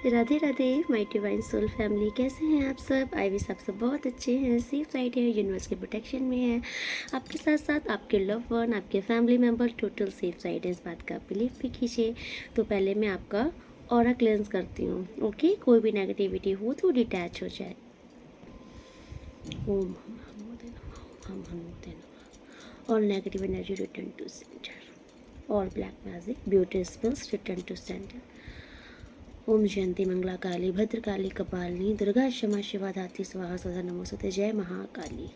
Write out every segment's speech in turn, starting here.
Radhe Radhe my divine soul family, कैसे हैं आप सब? आई विश आप सब बहुत अच्छे हैं, सेफ साइड है, यूनिवर्स के प्रोटेक्शन में है। आपके साथ साथ आपके लव वन, आपके family member total safe side है, इस बात का आप बिलीव भी कीजिए। तो पहले मैं आपका ऑरा क्लेंस करती हूँ। ओके, कोई भी नेगेटिविटी हो तो डिटैच हो जाए। ओम हम हनुमते नमः। All negative energy return to centre. All black magic beauty spells return to centre. ओम जयंती मंगला काली भद्रकाली कपालिनी दुर्गा क्षमा शिवा धात्री स्वाहा सदा नमोस्तुते। जय Mahakali.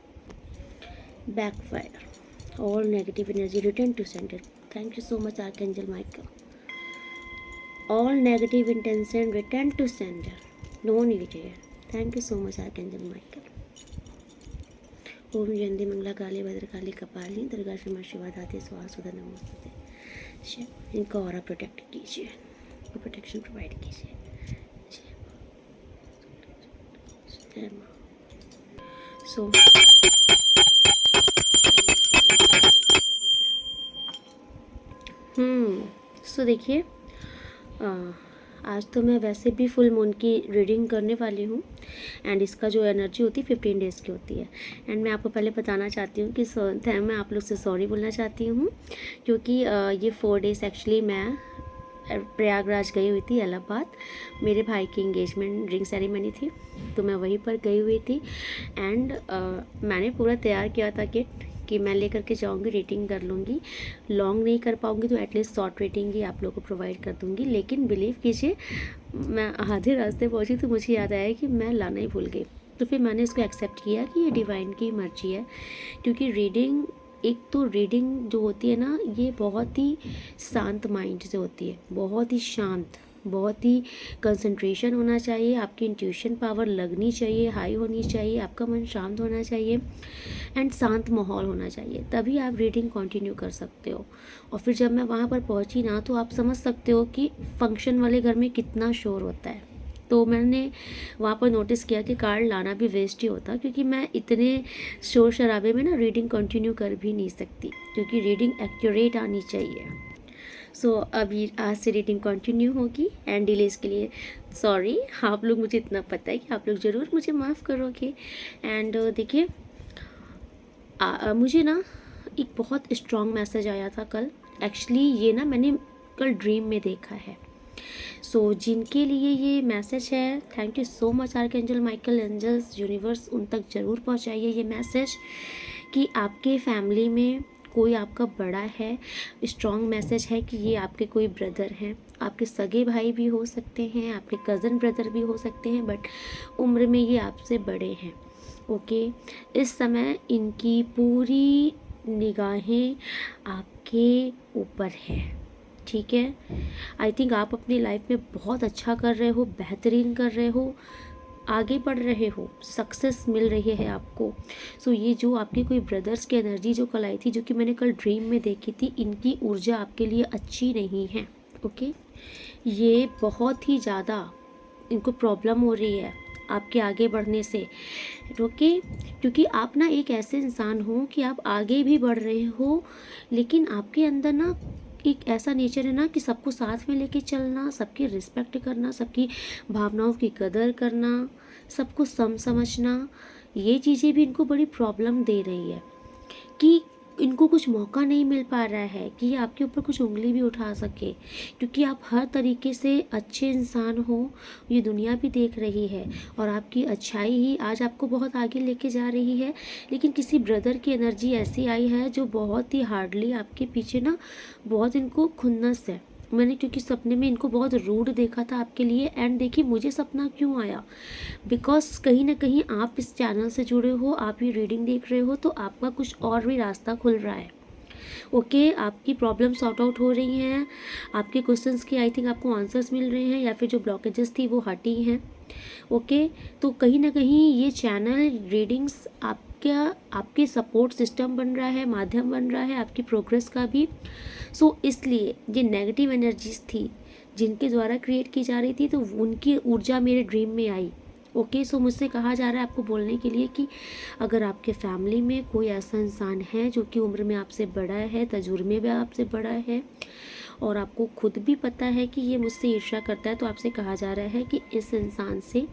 Backfire. All negative energy return to centre. Thank you so much archangel Michael. All negative intention return to centre. No need here. Thank you so much archangel Michael. Om जयंती मंगला काली भद्रकाली कपालिनी दुर्गा क्षमा शिवा धात्री स्वाहा सदा नमोस्तुते। इनका ऑरा प्रोटेक्ट कीजिए, प्रोटेक्शन प्रोवाइड कीजिए। जय माँ। सो देखिए, आज तो मैं वैसे भी फुल मून की रीडिंग करने वाली हूँ एंड इसका जो एनर्जी होती है 15 डेज़ की होती है। एंड मैं आपको पहले बताना चाहती हूँ कि मैं आप लोग से सॉरी बोलना चाहती हूँ, क्योंकि ये 4 डेज़ एक्चुअली मैं प्रयागराज गई हुई थी, इलाहाबाद। मेरे भाई की इंगेजमेंट रिंग सेरेमनी थी, तो मैं वहीं पर गई हुई थी। एंड मैंने पूरा तैयार किया था कि मैं लेकर के जाऊंगी, रेटिंग कर लूँगी। लॉन्ग नहीं कर पाऊँगी तो एटलीस्ट शॉर्ट रेटिंग ही आप लोगों को प्रोवाइड कर दूँगी। लेकिन बिलीव कीजिए, मैं आधे रास्ते पहुँची तो मुझे याद आया कि मैं लाना ही भूल गई। तो फिर मैंने इसको एक्सेप्ट किया कि ये डिवाइन की मर्जी है, क्योंकि रीडिंग जो होती है ना, ये बहुत ही शांत माइंड से होती है, बहुत ही शांत, बहुत ही कंसंट्रेशन होना चाहिए, आपकी इंट्यूशन पावर लगनी चाहिए, हाई होनी चाहिए, आपका मन शांत होना चाहिए एंड शांत माहौल होना चाहिए, तभी आप रीडिंग कंटिन्यू कर सकते हो। और फिर जब मैं वहाँ पर पहुँची ना, तो आप समझ सकते हो कि फंक्शन वाले घर में कितना शोर होता है। तो मैंने वहाँ पर नोटिस किया कि कार्ड लाना भी वेस्ट ही होता, क्योंकि मैं इतने शोर शराबे में ना रीडिंग कंटिन्यू कर भी नहीं सकती, क्योंकि रीडिंग एक्यूरेट आनी चाहिए। सो अभी आज से रीडिंग कंटिन्यू होगी एंड डिलेज के लिए सॉरी। आप लोग, मुझे इतना पता है कि आप लोग ज़रूर मुझे माफ़ करोगे। एंड देखिए, मुझे ना एक बहुत स्ट्रॉन्ग मैसेज आया था कल। एक्चुअली ये ना मैंने कल ड्रीम में देखा है। सो जिनके लिए ये मैसेज है, thank you so much archangel Michael, angels, universe, उन तक ज़रूर पहुंचाइए ये मैसेज कि आपके फैमिली में कोई आपका बड़ा है। स्ट्रॉन्ग मैसेज है कि ये आपके कोई ब्रदर हैं, आपके सगे भाई भी हो सकते हैं, आपके कज़न ब्रदर भी हो सकते हैं, बट उम्र में ये आपसे बड़े हैं। ओके, इस समय इनकी पूरी निगाहें आपके ऊपर है, ठीक है। आई थिंक आप अपनी लाइफ में बहुत अच्छा कर रहे हो, बेहतरीन कर रहे हो, आगे बढ़ रहे हो, सक्सेस मिल रही है आपको। सो ये जो आपके कोई ब्रदर्स की एनर्जी जो कल आई थी, जो कि मैंने कल ड्रीम में देखी थी, इनकी ऊर्जा आपके लिए अच्छी नहीं है। ओके, ये बहुत ही ज़्यादा इनको प्रॉब्लम हो रही है आपके आगे बढ़ने से। ओके, क्योंकि आप ना एक ऐसे इंसान हो कि आप आगे भी बढ़ रहे हो, लेकिन आपके अंदर ना एक ऐसा नेचर है ना कि सबको साथ में लेके चलना, सबकी रिस्पेक्ट करना, सबकी भावनाओं की कदर करना, सबको समझना, ये चीज़ें भी इनको बड़ी प्रॉब्लम दे रही है कि इनको कुछ मौका नहीं मिल पा रहा है कि आपके ऊपर कुछ उंगली भी उठा सके, क्योंकि आप हर तरीके से अच्छे इंसान हो, ये दुनिया भी देख रही है और आपकी अच्छाई ही आज आपको बहुत आगे लेके जा रही है। लेकिन किसी ब्रदर की एनर्जी ऐसी आई है जो बहुत ही हार्डली आपके पीछे ना, बहुत इनको खुन्नस है। मैंने क्योंकि सपने में इनको बहुत रूड देखा था आपके लिए। एंड देखिए, मुझे सपना क्यों आया, बिकॉज कहीं ना कहीं आप इस चैनल से जुड़े हो, आप ये रीडिंग देख रहे हो, तो आपका कुछ और भी रास्ता खुल रहा है। ओके, आपकी प्रॉब्लम सॉर्ट आउट हो रही हैं, आपके क्वेश्चंस के आई थिंक आपको आंसर्स मिल रहे हैं, या फिर जो ब्लॉकेजेस थी वो हटी हैं। ओके, तो कहीं ना कहीं ये चैनल रीडिंग्स आपके सपोर्ट सिस्टम बन रहा है, माध्यम बन रहा है आपकी प्रोग्रेस का भी। सो इसलिए ये नेगेटिव एनर्जीज थी जिनके द्वारा क्रिएट की जा रही थी, तो उनकी ऊर्जा मेरे ड्रीम में आई। ओके, सो मुझसे कहा जा रहा है आपको बोलने के लिए कि अगर आपके फैमिली में कोई ऐसा इंसान है जो कि उम्र में आपसे बड़ा है, तजुर्बे में आपसे बड़ा है, और आपको खुद भी पता है कि ये मुझसे ईर्ष्या करता है, तो आपसे कहा जा रहा है कि इस इंसान से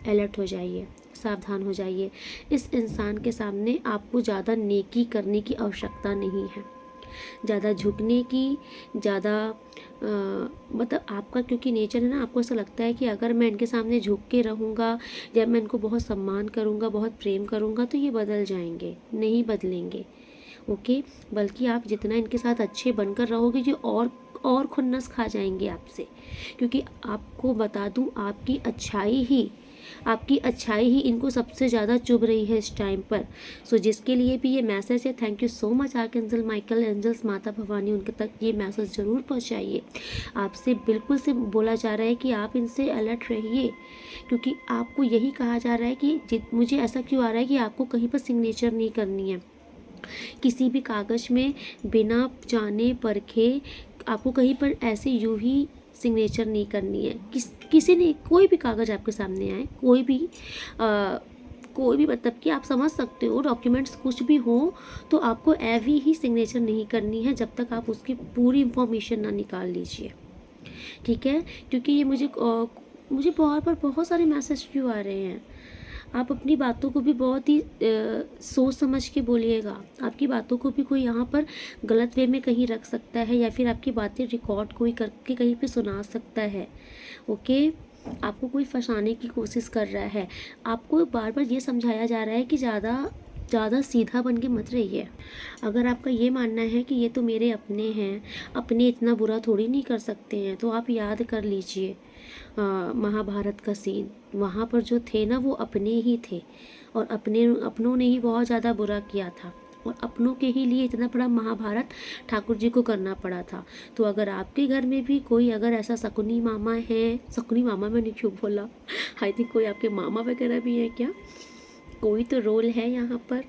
अलर्ट हो जाइए, सावधान हो जाइए। इस इंसान के सामने आपको ज़्यादा नेकी करने की आवश्यकता नहीं है, ज़्यादा झुकने की, ज़्यादा मतलब आपका क्योंकि नेचर है ना, आपको ऐसा लगता है कि अगर मैं इनके सामने झुक के रहूँगा या मैं इनको बहुत सम्मान करूँगा, बहुत प्रेम करूँगा, तो ये बदल जाएंगे। नहीं बदलेंगे, ओके। बल्कि आप जितना इनके साथ अच्छे बनकर रहोगे, ये और खुन्नस खा जाएंगे आपसे, क्योंकि आपको बता दूं, आपकी अच्छाई ही इनको सबसे ज़्यादा चुभ रही है इस टाइम पर। सो जिसके लिए भी ये मैसेज है, thank you so much archangel Michael, angels, माता भवानी, उनके तक ये मैसेज ज़रूर पहुंचाइए। आपसे बिल्कुल से बोला जा रहा है कि आप इनसे अलर्ट रहिए, क्योंकि आपको यही कहा जा रहा है कि मुझे ऐसा क्यों आ रहा है कि आपको कहीं पर सिग्नेचर नहीं करनी है किसी भी कागज़ में, बिना जाने परखे आपको कहीं पर ऐसे यूं ही सिग्नेचर नहीं करनी है। किसी ने कोई भी कागज़ आपके सामने आए, कोई भी मतलब कि आप समझ सकते हो, डॉक्यूमेंट्स कुछ भी हो, तो आपको एवी ही सिग्नेचर नहीं करनी है जब तक आप उसकी पूरी इंफॉर्मेशन ना निकाल लीजिए, ठीक है। क्योंकि ये मुझे बहुत सारे मैसेज क्यों आ रहे हैं। आप अपनी बातों को भी बहुत ही सोच समझ के बोलिएगा। आपकी बातों को भी कोई यहाँ पर गलत वे में कहीं रख सकता है, या फिर आपकी बातें रिकॉर्ड कोई करके कहीं पे सुना सकता है, ओके। आपको कोई फंसाने की कोशिश कर रहा है। आपको बार बार ये समझाया जा रहा है कि ज़्यादा सीधा बन के मत रहिए। अगर आपका ये मानना है कि ये तो मेरे अपने हैं, अपने इतना बुरा थोड़ी नहीं कर सकते हैं, तो आप याद कर लीजिए महाभारत का सीन। वहाँ पर जो थे ना, वो अपने ही थे, और अपनों ने ही बहुत ज़्यादा बुरा किया था, और अपनों के ही लिए इतना बड़ा महाभारत ठाकुर जी को करना पड़ा था। तो अगर आपके घर में भी कोई अगर ऐसा शकुनी मामा है, शकुनी मामा मैंने क्यों बोला, आई थिंक कोई आपके मामा वगैरह भी है क्या, कोई तो रोल है यहाँ पर।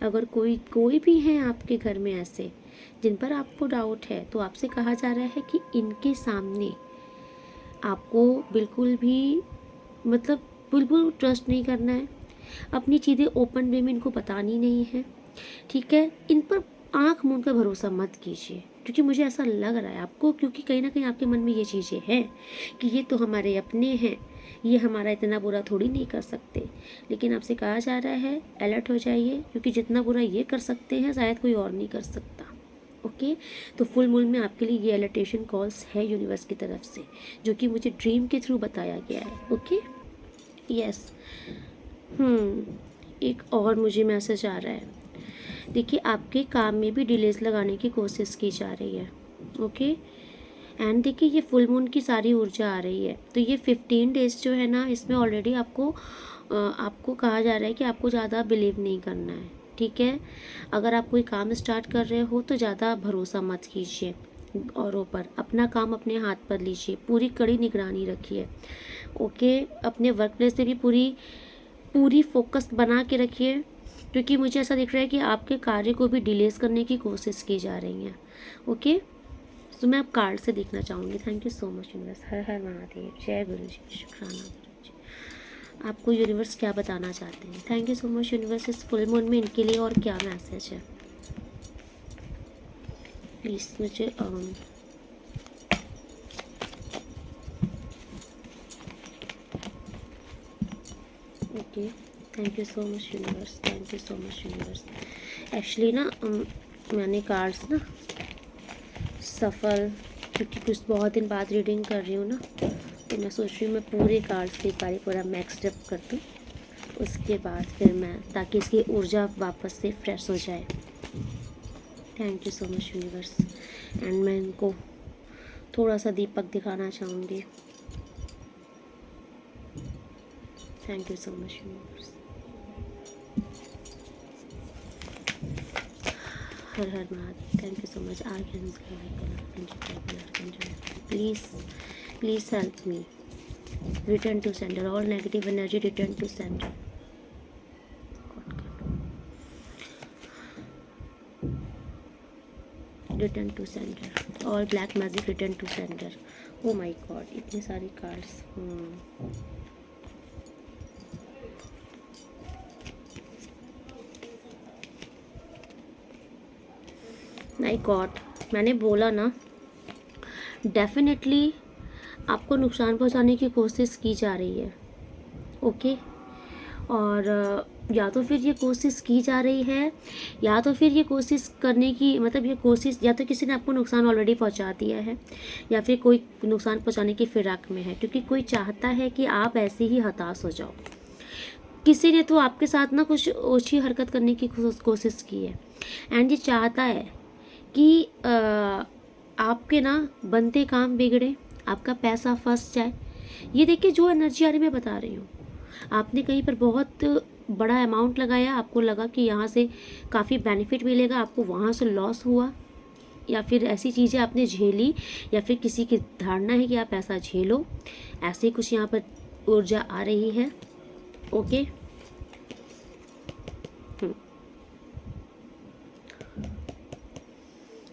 अगर कोई भी है आपके घर में ऐसे जिन पर आपको डाउट है, तो आपसे कहा जा रहा है कि इनके सामने आपको बिल्कुल भी मतलब बिल्कुल ट्रस्ट नहीं करना है। अपनी चीज़ें ओपन वे में इनको बतानी नहीं है, ठीक है। इन पर आँख मूंद कर भरोसा मत कीजिए, क्योंकि मुझे ऐसा लग रहा है आपको, क्योंकि कहीं ना कहीं आपके मन में ये चीज़ें हैं कि ये तो हमारे अपने हैं, ये हमारा इतना बुरा थोड़ी नहीं कर सकते। लेकिन आपसे कहा जा रहा है अलर्ट हो जाइए, क्योंकि जितना बुरा ये कर सकते हैं शायद कोई और नहीं कर सकता, ओके। तो फुल मून में आपके लिए ये अलर्टेशन कॉल्स है यूनिवर्स की तरफ से, जो कि मुझे ड्रीम के थ्रू बताया गया है, ओके। यस, एक और मुझे मैसेज आ रहा है। देखिए, आपके काम में भी डिलेस लगाने की कोशिश की जा रही है, ओके। एंड देखिए, ये फुल मून की सारी ऊर्जा आ रही है, तो ये 15 डेज जो है ना, इसमें ऑलरेडी आपको कहा जा रहा है कि आपको ज़्यादा बिलीव नहीं करना है, ठीक है। अगर आप कोई काम स्टार्ट कर रहे हो तो ज़्यादा भरोसा मत कीजिए औरों पर, अपना काम अपने हाथ पर लीजिए, पूरी कड़ी निगरानी रखिए, ओके। अपने वर्क प्लेस पे भी पूरी फोकस बना के रखिए, क्योंकि मुझे ऐसा दिख रहा है कि आपके कार्य को भी डिलेस करने की कोशिश की जा रही है, ओके। तो मैं अब कार्ड से देखना चाहूँगी। Thank you so much universe. हर हर महादेव, जय गुरु जी, शुक्राना गुरु जी। आपको यूनिवर्स क्या बताना चाहते हैं? Thank you so much universe. इस फुल मून में इनके लिए और क्या मैसेज है, प्लीज़ मुझे okay. Thank you so much universe, thank you so much universe. Actually ना मैंने कार्ड्स ना सफल, क्योंकि कुछ बहुत दिन बाद रीडिंग कर रही हूँ ना, तो मैं सोच रही हूँ मैं पूरे कार्ड्स की बारी पूरा मैक्स अप कर दूँ, उसके बाद फिर मैं, ताकि इसकी ऊर्जा वापस से फ्रेश हो जाए। Thank you so much universe. And मैं इनको थोड़ा सा दीपक दिखाना चाहूँगी। Thank you so much universe. Her her Mahadev. Thank you so much archangel Michael, please help me, return to centre, all negative energy return to centre. Return to centre, all black magic return to centre. Oh my god, इतनी सारी cards. My God, मैंने बोला ना definitely आपको नुकसान पहुंचाने की कोशिश की जा रही है। ओके, और या तो फिर ये कोशिश की जा रही है, या तो फिर ये कोशिश करने की मतलब ये कोशिश, या तो किसी ने आपको नुकसान ऑलरेडी पहुंचा दिया है, या फिर कोई नुकसान पहुंचाने की फिराक में है, क्योंकि कोई चाहता है कि आप ऐसे ही हताश हो जाओ। किसी ने तो आपके साथ ना कुछ ओछी हरकत करने की कोशिश की है, एंड ये चाहता है कि आपके ना बनते काम बिगड़े, आपका पैसा फंस जाए। ये देखिए जो एनर्जी आ रही मैं बता रही हूँ, आपने कहीं पर बहुत बड़ा अमाउंट लगाया, आपको लगा कि यहाँ से काफ़ी बेनिफिट मिलेगा, आपको वहाँ से लॉस हुआ, या फिर ऐसी चीज़ें आपने झेली, या फिर किसी की धारणा है कि आप ऐसा झेलो, ऐसे कुछ यहाँ पर ऊर्जा आ रही है। ओके,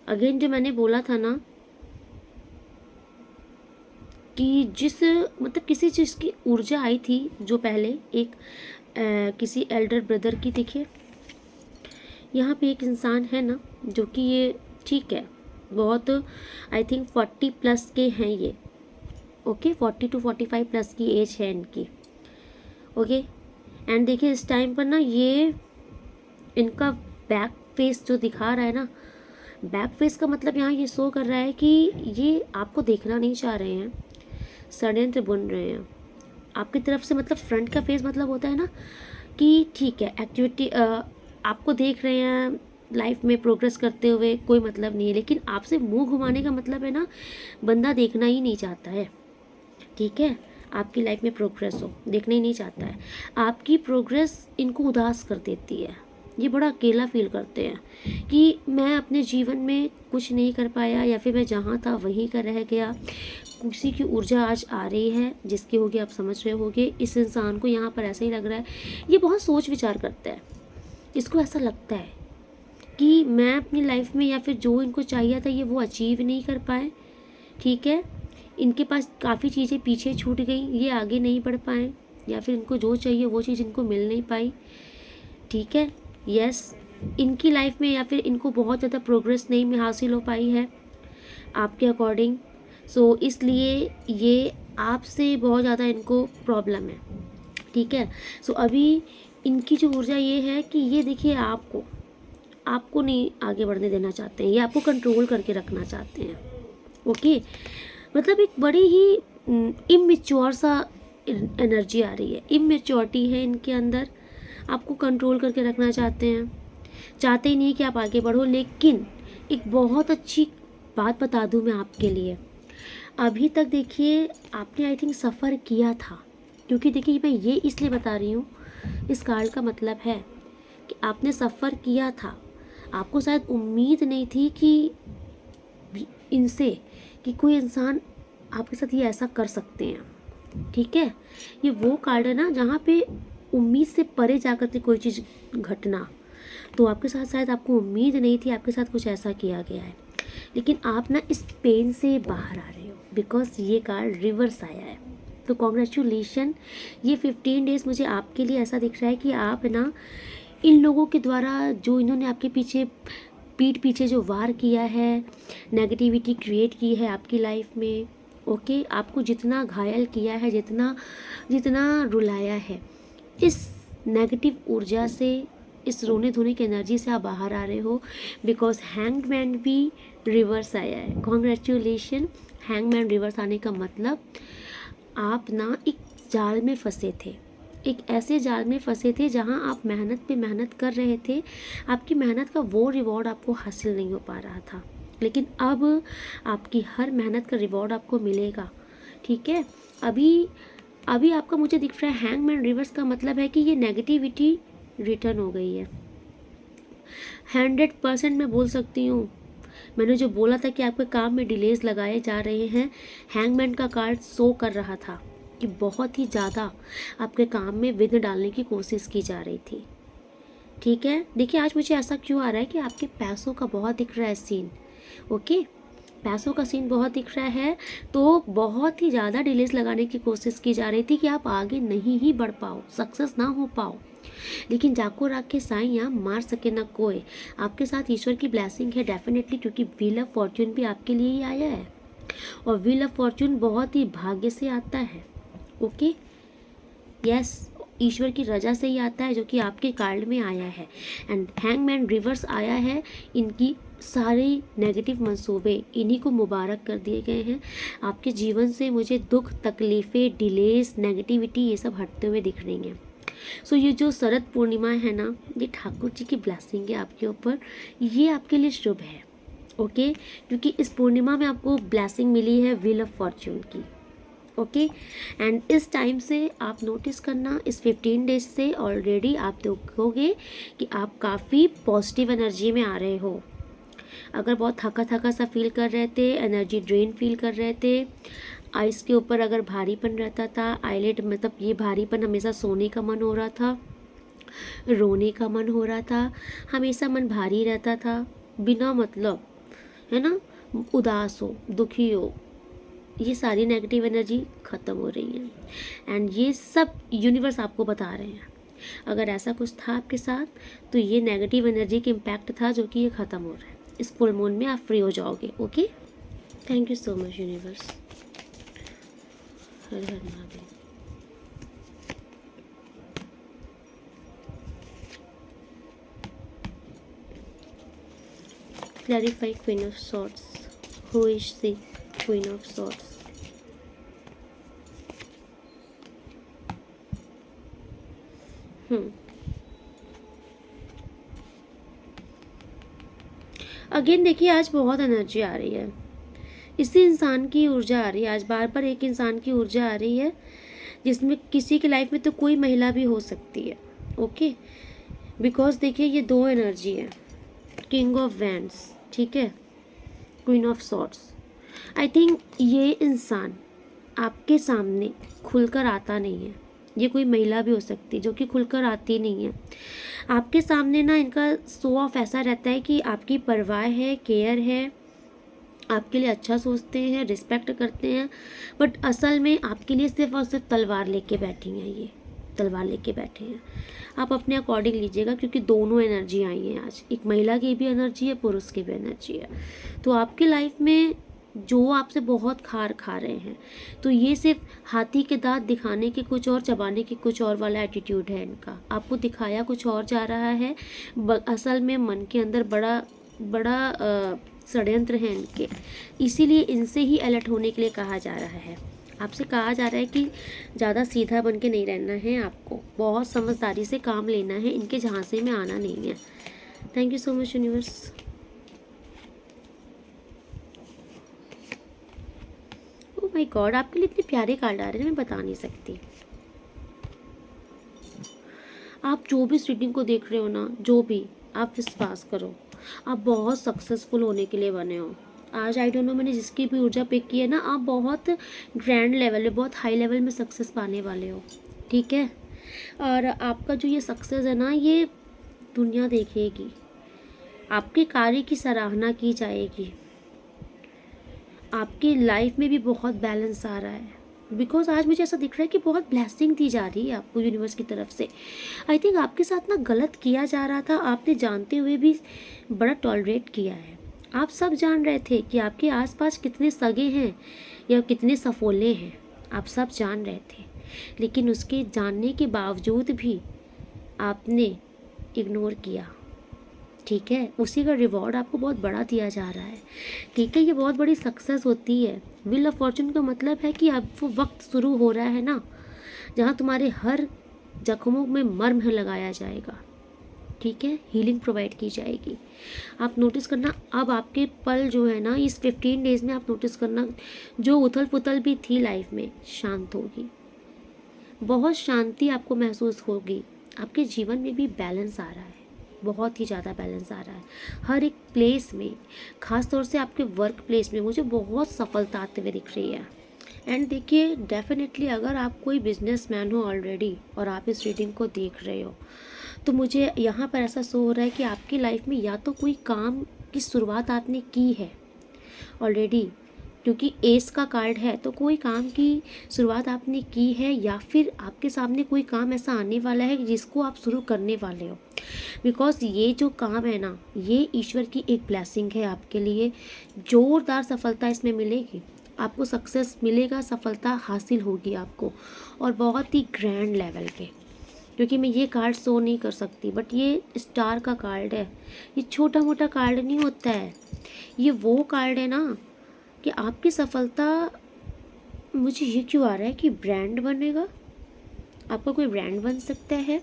अगेन जो मैंने बोला था ना कि जिस मतलब किसी चीज़ की ऊर्जा आई थी जो पहले एक किसी एल्डर ब्रदर की, देखिए यहाँ पे एक इंसान है ना जो कि ये ठीक है, बहुत आई थिंक 40 प्लस के हैं ये। ओके, 40 to 45 प्लस की एज है इनकी। ओके, एंड देखिए इस टाइम पर ना ये इनका बैक फेस जो दिखा रहा है ना, बैक फेस का मतलब यहाँ ये शो कर रहा है कि ये आपको देखना नहीं चाह रहे हैं, षड्यंत्र बुन रहे हैं आपकी तरफ से। मतलब फ्रंट का फेस मतलब होता है ना कि ठीक है एक्टिविटी, आपको देख रहे हैं लाइफ में प्रोग्रेस करते हुए, कोई मतलब नहीं है, लेकिन आपसे मुंह घुमाने का मतलब है ना बंदा देखना ही नहीं चाहता है। ठीक है, आपकी लाइफ में प्रोग्रेस हो, देखना ही नहीं चाहता है। आपकी प्रोग्रेस इनको उदास कर देती है, ये बड़ा अकेला फील करते हैं कि मैं अपने जीवन में कुछ नहीं कर पाया, या फिर मैं जहाँ था वहीं का रह गया। किसी की ऊर्जा आज आ रही है जिसकी होगी आप समझ रहे होगे। इस इंसान को यहाँ पर ऐसा ही लग रहा है, ये बहुत सोच विचार करता है, इसको ऐसा लगता है कि मैं अपनी लाइफ में या फिर जो इनको चाहिए था ये वो अचीव नहीं कर पाए। ठीक है, इनके पास काफ़ी चीज़ें पीछे छूट गई, ये आगे नहीं बढ़ पाए, या फिर इनको जो चाहिए वो चीज़ इनको मिल नहीं पाई। ठीक है, यस, इनकी लाइफ में या फिर इनको बहुत ज़्यादा प्रोग्रेस नहीं हासिल हो पाई है आपके अकॉर्डिंग। सो इसलिए ये आपसे बहुत ज़्यादा इनको प्रॉब्लम है। ठीक है, सो अभी इनकी जो ऊर्जा ये है कि ये देखिए आपको नहीं आगे बढ़ने देना चाहते हैं, ये आपको कंट्रोल करके रखना चाहते हैं। ओके, मतलब एक बड़ी ही इमेच्योर सा एनर्जी आ रही है, इमेच्योरिटी है इनके अंदर, आपको कंट्रोल करके रखना चाहते हैं, चाहते ही नहीं कि आप आगे बढ़ो। लेकिन एक बहुत अच्छी बात बता दूं मैं आपके लिए, अभी तक देखिए आपने आई थिंक सफ़र किया था, क्योंकि देखिए मैं ये इसलिए बता रही हूँ, इस कार्ड का मतलब है कि आपने सफ़र किया था, आपको शायद उम्मीद नहीं थी कि इनसे कि कोई इंसान आपके साथ ये ऐसा कर सकते हैं। ठीक है, ये वो कार्ड है ना जहाँ पे उम्मीद से परे जाकर के कोई चीज़ घटना, तो आपके साथ शायद आपको उम्मीद नहीं थी आपके साथ कुछ ऐसा किया गया है, लेकिन आप ना इस पेन से बाहर आ रहे हो, बिकॉज ये कार्ड रिवर्स आया है। तो कॉन्ग्रेचुलेशन, ये 15 डेज़ मुझे आपके लिए ऐसा दिख रहा है कि आप ना इन लोगों के द्वारा जो इन्होंने आपके पीठ पीछे जो वार किया है, नेगेटिविटी क्रिएट की है आपकी लाइफ में। ओके, आपको जितना घायल किया है, जितना रुलाया है, इस नेगेटिव ऊर्जा से, इस रोने धोने की एनर्जी से आप बाहर आ रहे हो, बिकॉज हैंगमैन भी रिवर्स आया है। कॉन्ग्रेचुलेशन, हैंगमैन रिवर्स आने का मतलब आप ना एक जाल में फंसे थे, एक ऐसे जाल में फंसे थे जहां आप मेहनत पे मेहनत कर रहे थे, आपकी मेहनत का वो रिवॉर्ड आपको हासिल नहीं हो पा रहा था, लेकिन अब आपकी हर मेहनत का रिवॉर्ड आपको मिलेगा। ठीक है, अभी आपका मुझे दिख रहा है हैंगमैन रिवर्स का मतलब है कि ये नेगेटिविटी रिटर्न हो गई है। 100% मैं बोल सकती हूँ, मैंने जो बोला था कि आपके काम में डिलेज लगाए जा रहे हैं, हैंगमैन का कार्ड शो कर रहा था कि बहुत ही ज़्यादा आपके काम में विघ्न डालने की कोशिश की जा रही थी। ठीक है, देखिए आज मुझे ऐसा क्यों आ रहा है कि आपके पैसों का बहुत दिख रहा है सीन। ओके, पैसों का सीन बहुत दिख रहा है, तो बहुत ही ज़्यादा डिलेज लगाने की कोशिश की जा रही थी कि आप आगे नहीं ही बढ़ पाओ, सक्सेस ना हो पाओ। लेकिन जाको राखे साइयाँ मार सके ना कोई, आपके साथ ईश्वर की ब्लेसिंग है डेफिनेटली, क्योंकि व्हील ऑफ फॉर्च्यून भी आपके लिए ही आया है। और व्हील ऑफ फॉर्चून बहुत ही भाग्य से आता है। ओके, यस, ईश्वर की रजा से ही आता है, जो कि आपके कार्ड में आया है। एंड हैंगमैन रिवर्स आया है। इनकी सारे नेगेटिव मंसूबे इन्हीं को मुबारक कर दिए गए हैं। आपके जीवन से मुझे दुख, तकलीफ़ें, डिलेस, नेगेटिविटी ये सब हटते हुए दिख रही हैं। सो ये जो शरद पूर्णिमा है ना, ये ठाकुर जी की ब्लेसिंग है आपके ऊपर, ये आपके लिए शुभ है। ओके, क्योंकि इस पूर्णिमा में आपको ब्लेसिंग मिली है व्हील ऑफ फॉर्चून की। ओके, एंड इस टाइम से आप नोटिस करना, इस 15 डेज से ऑलरेडी आप देखोगे कि आप काफ़ी पॉजिटिव एनर्जी में आ रहे हो। अगर बहुत थका थका सा फील कर रहे थे, एनर्जी ड्रेन फील कर रहे थे, आइस के ऊपर अगर भारीपन रहता था, आईलेट मतलब ये भारीपन, हमेशा सोने का मन हो रहा था, रोने का मन हो रहा था, हमेशा मन भारी रहता था बिना मतलब, है ना, उदास हो, दुखी हो, ये सारी नेगेटिव एनर्जी ख़त्म हो रही है। एंड ये सब यूनिवर्स आपको बता रहे हैं। अगर ऐसा कुछ था आपके साथ, तो ये नेगेटिव एनर्जी के इम्पैक्ट था, जो कि ये ख़त्म हो रहा है। इस फुल मून में आप फ्री हो जाओगे। Okay, thank you so much universe. Her her Mahadev. Clarify Queen of Swords. Who is the Queen of Swords? Again देखिए, आज बहुत एनर्जी आ रही है, इसी इंसान की ऊर्जा आ रही है। आज बार बार एक इंसान की ऊर्जा आ रही है, जिसमें किसी की लाइफ में तो कोई महिला भी हो सकती है। ओके, बिकॉज देखिए ये दो एनर्जी है, किंग ऑफ वैंड्स, ठीक है, queen of swords. I think ये इंसान आपके सामने खुलकर आता नहीं है। ये कोई महिला भी हो सकती है जो कि खुलकर आती नहीं है आपके सामने ना। इनका शो ऑफ ऐसा रहता है कि आपकी परवाह है, केयर है, आपके लिए अच्छा सोचते हैं, रिस्पेक्ट करते हैं, बट असल में आपके लिए सिर्फ और सिर्फ तलवार लेके बैठी हैं। ये तलवार लेके बैठे हैं। आप अपने अकॉर्डिंग लीजिएगा, क्योंकि दोनों एनर्जी आई हैं आज। एक महिला की भी एनर्जी है, पुरुष की भी एनर्जी है। तो आपकी लाइफ में जो आपसे बहुत खार खा रहे हैं, तो ये सिर्फ हाथी के दांत दिखाने के कुछ और, चबाने के कुछ और वाला एटीट्यूड है इनका। आपको दिखाया कुछ और जा रहा है, असल में मन के अंदर बड़ा बड़ा षड्यंत्र है इनके। इसीलिए इनसे ही अलर्ट होने के लिए कहा जा रहा है। आपसे कहा जा रहा है कि ज़्यादा सीधा बन के नहीं रहना है, आपको बहुत समझदारी से काम लेना है, इनके झांसे में आना नहीं है। Thank you so much universe. Oh my God, आपके लिए इतने प्यारे कार्ड आ रहे हैं, मैं बता नहीं सकती। आप जो भी इस रीडिंग को देख रहे हो ना, जो भी, आप विश्वास करो, आप बहुत सक्सेसफुल होने के लिए बने हो। आज आई डोंट नो मैंने जिसकी भी ऊर्जा पिक की है ना, आप बहुत ग्रैंड लेवल में, बहुत हाई लेवल में सक्सेस पाने वाले हो, ठीक है। और आपका जो ये सक्सेस है ना, ये दुनिया देखेगी, आपके कार्य की सराहना की जाएगी। आपकी लाइफ में भी बहुत बैलेंस आ रहा है, बिकॉज आज मुझे ऐसा दिख रहा है कि बहुत ब्लेसिंग दी जा रही है आपको यूनिवर्स की तरफ से। आई थिंक आपके साथ ना गलत किया जा रहा था, आपने जानते हुए भी बड़ा टॉलरेट किया है। आप सब जान रहे थे कि आपके आसपास कितने सगे हैं या कितने सफोले हैं, आप सब जान रहे थे, लेकिन उसके जानने के बावजूद भी आपने इग्नोर किया, ठीक है। उसी का रिवॉर्ड आपको बहुत बड़ा दिया जा रहा है, ठीक है। ये बहुत बड़ी सक्सेस होती है। व्हील ऑफ फॉर्चून का मतलब है कि अब वो वक्त शुरू हो रहा है ना, जहाँ तुम्हारे हर जख्मों में मर्म लगाया जाएगा, ठीक है, हीलिंग प्रोवाइड की जाएगी। आप नोटिस करना, अब आपके पल जो है ना, इस 15 डेज में आप नोटिस करना, जो उथल पुथल भी थी लाइफ में, शांत होगी, बहुत शांति आपको महसूस होगी। आपके जीवन में भी बैलेंस आ रहा है, बहुत ही ज़्यादा बैलेंस आ रहा है। हर एक प्लेस में, ख़ास तौर से आपके वर्क प्लेस में मुझे बहुत सफलता आते हुए दिख रही है। एंड देखिए, डेफिनेटली अगर आप कोई बिजनेसमैन हो ऑलरेडी और आप इस रीडिंग को देख रहे हो, तो मुझे यहाँ पर ऐसा शो हो रहा है कि आपकी लाइफ में या तो कोई काम की शुरुआत आपने की है ऑलरेडी, क्योंकि एस का कार्ड है, तो कोई काम की शुरुआत आपने की है, या फिर आपके सामने कोई काम ऐसा आने वाला है जिसको आप शुरू करने वाले हो। बिकॉज ये जो काम है ना, ये ईश्वर की एक ब्लेसिंग है आपके लिए, ज़ोरदार सफलता इसमें मिलेगी। आपको सक्सेस मिलेगा, सफलता हासिल होगी आपको, और बहुत ही ग्रैंड लेवल पे। क्योंकि मैं ये कार्ड शो नहीं कर सकती, बट ये स्टार का कार्ड है। ये छोटा मोटा कार्ड नहीं होता है, ये वो कार्ड है ना कि आपकी सफलता, मुझे ये क्यों आ रहा है कि ब्रांड बनेगा, आपका कोई ब्रांड बन सकता है,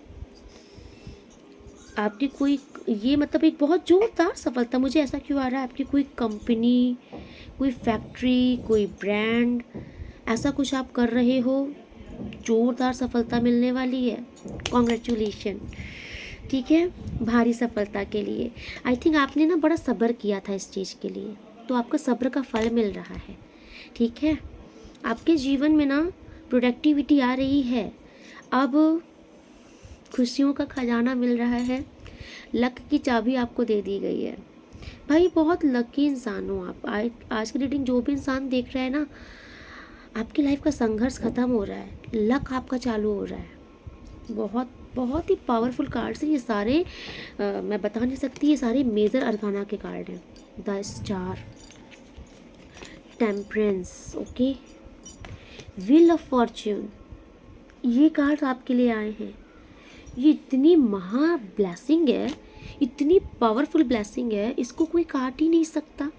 आपकी कोई, ये मतलब एक बहुत जोरदार सफलता, मुझे ऐसा क्यों आ रहा है, आपकी कोई कंपनी, कोई फैक्ट्री, कोई ब्रांड, ऐसा कुछ आप कर रहे हो, जोरदार सफलता मिलने वाली है। कॉन्ग्रेचुलेशन, ठीक है, भारी सफलता के लिए। आई थिंक आपने ना बड़ा सब्र किया था इस चीज़ के लिए, तो आपका सब्र का फल मिल रहा है, ठीक है। आपके जीवन में ना प्रोडक्टिविटी आ रही है, अब खुशियों का खजाना मिल रहा है, लक की चाबी आपको दे दी गई है। भाई बहुत लकी इंसान हो आप। आज की रीडिंग जो भी इंसान देख रहा है ना, आपकी लाइफ का संघर्ष खत्म हो रहा है, लक आपका चालू हो रहा है। बहुत बहुत ही पावरफुल कार्ड्स हैं ये सारे, मैं बता नहीं सकती, ये सारे मेजर अरकाना के कार्ड हैं। The star, temperance, okay, wheel of Fortune, ये कार्ड आपके लिए आए हैं। ये इतनी महा ब्लेसिंग है, इतनी पावरफुल ब्लेसिंग है, इसको कोई काट ही नहीं सकता।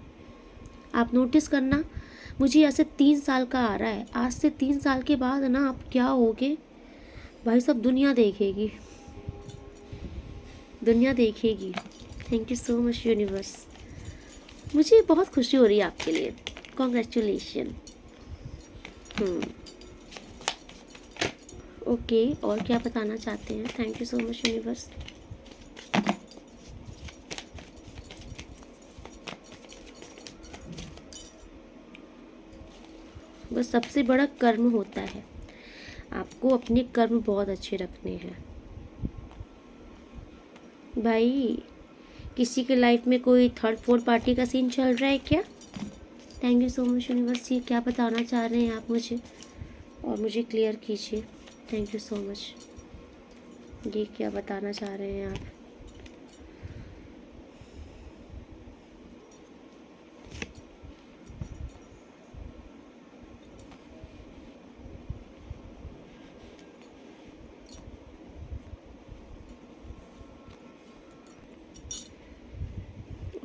आप नोटिस करना, मुझे ऐसे 3 साल का आ रहा है, आज से 3 साल के बाद ना आप क्या होगे भाई, सब दुनिया देखेगी, दुनिया देखेगी। Thank you so much universe, मुझे बहुत खुशी हो रही है आपके लिए। कॉन्ग्रेचुलेशन। ओके, और क्या बताना चाहते हैं? Thank you so much universe. बस सबसे बड़ा कर्म होता है, आपको अपने कर्म बहुत अच्छे रखने हैं भाई। किसी के लाइफ में कोई थर्ड फोर्थ पार्टी का सीन चल रहा है क्या? Thank you so much universe. ये क्या बताना चाह रहे हैं आप मुझे, और मुझे क्लियर कीजिए। Thank you so much. ये क्या बताना चाह रहे हैं आप?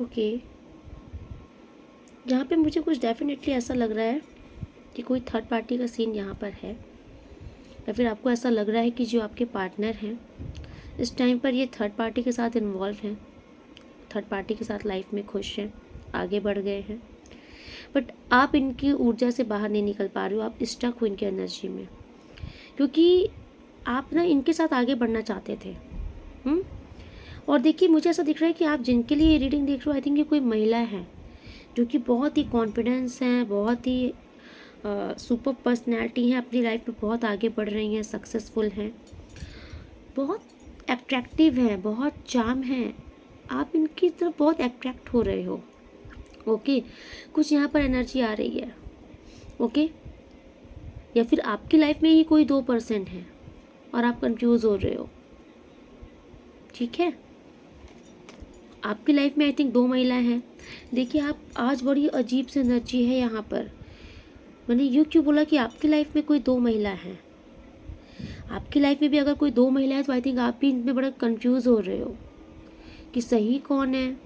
ओके, यहाँ पे मुझे कुछ डेफिनेटली ऐसा लग रहा है कि कोई थर्ड पार्टी का सीन यहाँ पर है, या फिर आपको ऐसा लग रहा है कि जो आपके पार्टनर हैं इस टाइम पर ये थर्ड पार्टी के साथ इन्वॉल्व हैं, थर्ड पार्टी के साथ लाइफ में खुश हैं, आगे बढ़ गए हैं, बट आप इनकी ऊर्जा से बाहर नहीं निकल पा रहे हो, आप स्टक हो इनकी एनर्जी में, क्योंकि आप ना इनके साथ आगे बढ़ना चाहते थे। और देखिए, मुझे ऐसा दिख रहा है कि आप जिनके लिए ये रीडिंग देख रहे हो, आई थिंक ये कोई महिला है जो कि बहुत ही कॉन्फिडेंस हैं, बहुत ही सुपर पर्सनैलिटी हैं, अपनी लाइफ में बहुत आगे बढ़ रही हैं, सक्सेसफुल हैं, बहुत अट्रैक्टिव हैं, बहुत चार्म हैं, आप इनकी तरफ बहुत अट्रैक्ट हो रहे हो। ओके, कुछ यहाँ पर एनर्जी आ रही है। ओके, या फिर आपकी लाइफ में ही कोई 2% है और आप कंफ्यूज हो रहे हो, ठीक है। आपकी लाइफ में आई थिंक 2 महिलाएं हैं। देखिए, आप आज बड़ी अजीब सी एनर्जी है यहाँ पर। मैंने यूँ क्यों बोला कि आपकी लाइफ में कोई 2 महिला हैं? आपकी लाइफ में भी अगर कोई 2 महिला है तो आई थिंक आप भी इनमें बड़ा कंफ्यूज हो रहे हो कि सही कौन है,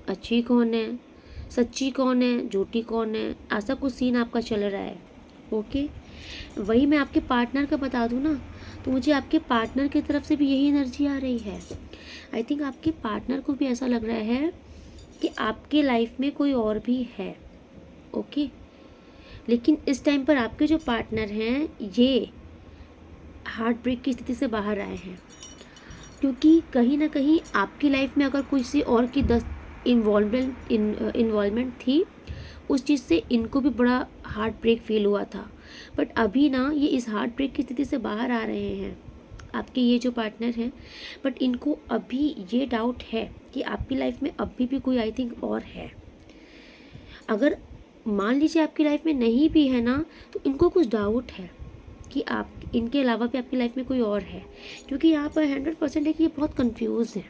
अच्छी कौन है, सच्ची कौन है, झूठी कौन है, ऐसा कुछ सीन आपका चल रहा है। ओके, वही मैं आपके पार्टनर का बता दूँ ना, तो मुझे आपके पार्टनर की तरफ से भी यही एनर्जी आ रही है। आई थिंक आपके पार्टनर को भी ऐसा लग रहा है कि आपके लाइफ में कोई और भी है। ओके, लेकिन इस टाइम पर आपके जो पार्टनर हैं ये हार्ट ब्रेक की स्थिति से बाहर आए हैं, क्योंकि कहीं ना कहीं आपकी लाइफ में अगर किसी और की इन्वॉल्वमेंट थी, उस चीज़ से इनको भी बड़ा हार्ट ब्रेक फील हुआ था, बट अभी ना ये इस हार्ट ब्रेक की स्थिति से बाहर आ रहे हैं, आपके ये जो पार्टनर हैं। बट इनको अभी ये डाउट है कि आपकी लाइफ में अभी भी कोई आई थिंक और है। अगर मान लीजिए आपकी लाइफ में नहीं भी है ना, तो इनको कुछ डाउट है कि आप इनके अलावा भी आपकी लाइफ में कोई और है, क्योंकि यहाँ पर 100% है कि ये बहुत कंफ्यूज है,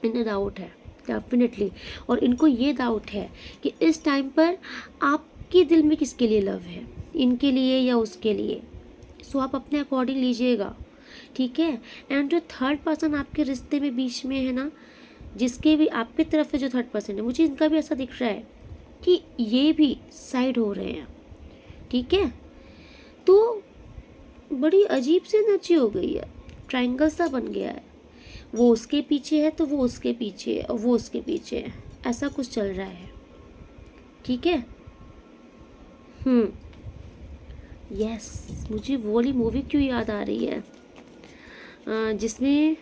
इन्हें डाउट है डेफिनेटली। और इनको ये डाउट है कि इस टाइम पर आप आपके दिल में किसके लिए लव है, इनके लिए या उसके लिए। सो आप अपने अकॉर्डिंग लीजिएगा, ठीक है। एंड जो थर्ड पर्सन आपके रिश्ते में बीच में है ना, जिसके भी आपकी तरफ से जो थर्ड पर्सन है, मुझे इनका भी ऐसा दिख रहा है कि ये भी साइड हो रहे हैं, ठीक है। तो बड़ी अजीब सी एनर्जी हो गई है, ट्रायंगल सा बन गया है। वो उसके पीछे है तो वो उसके पीछे है, और वो उसके पीछे है, ऐसा कुछ चल रहा है, ठीक है। यस, मुझे वो वाली मूवी क्यों याद आ रही है, जिसमें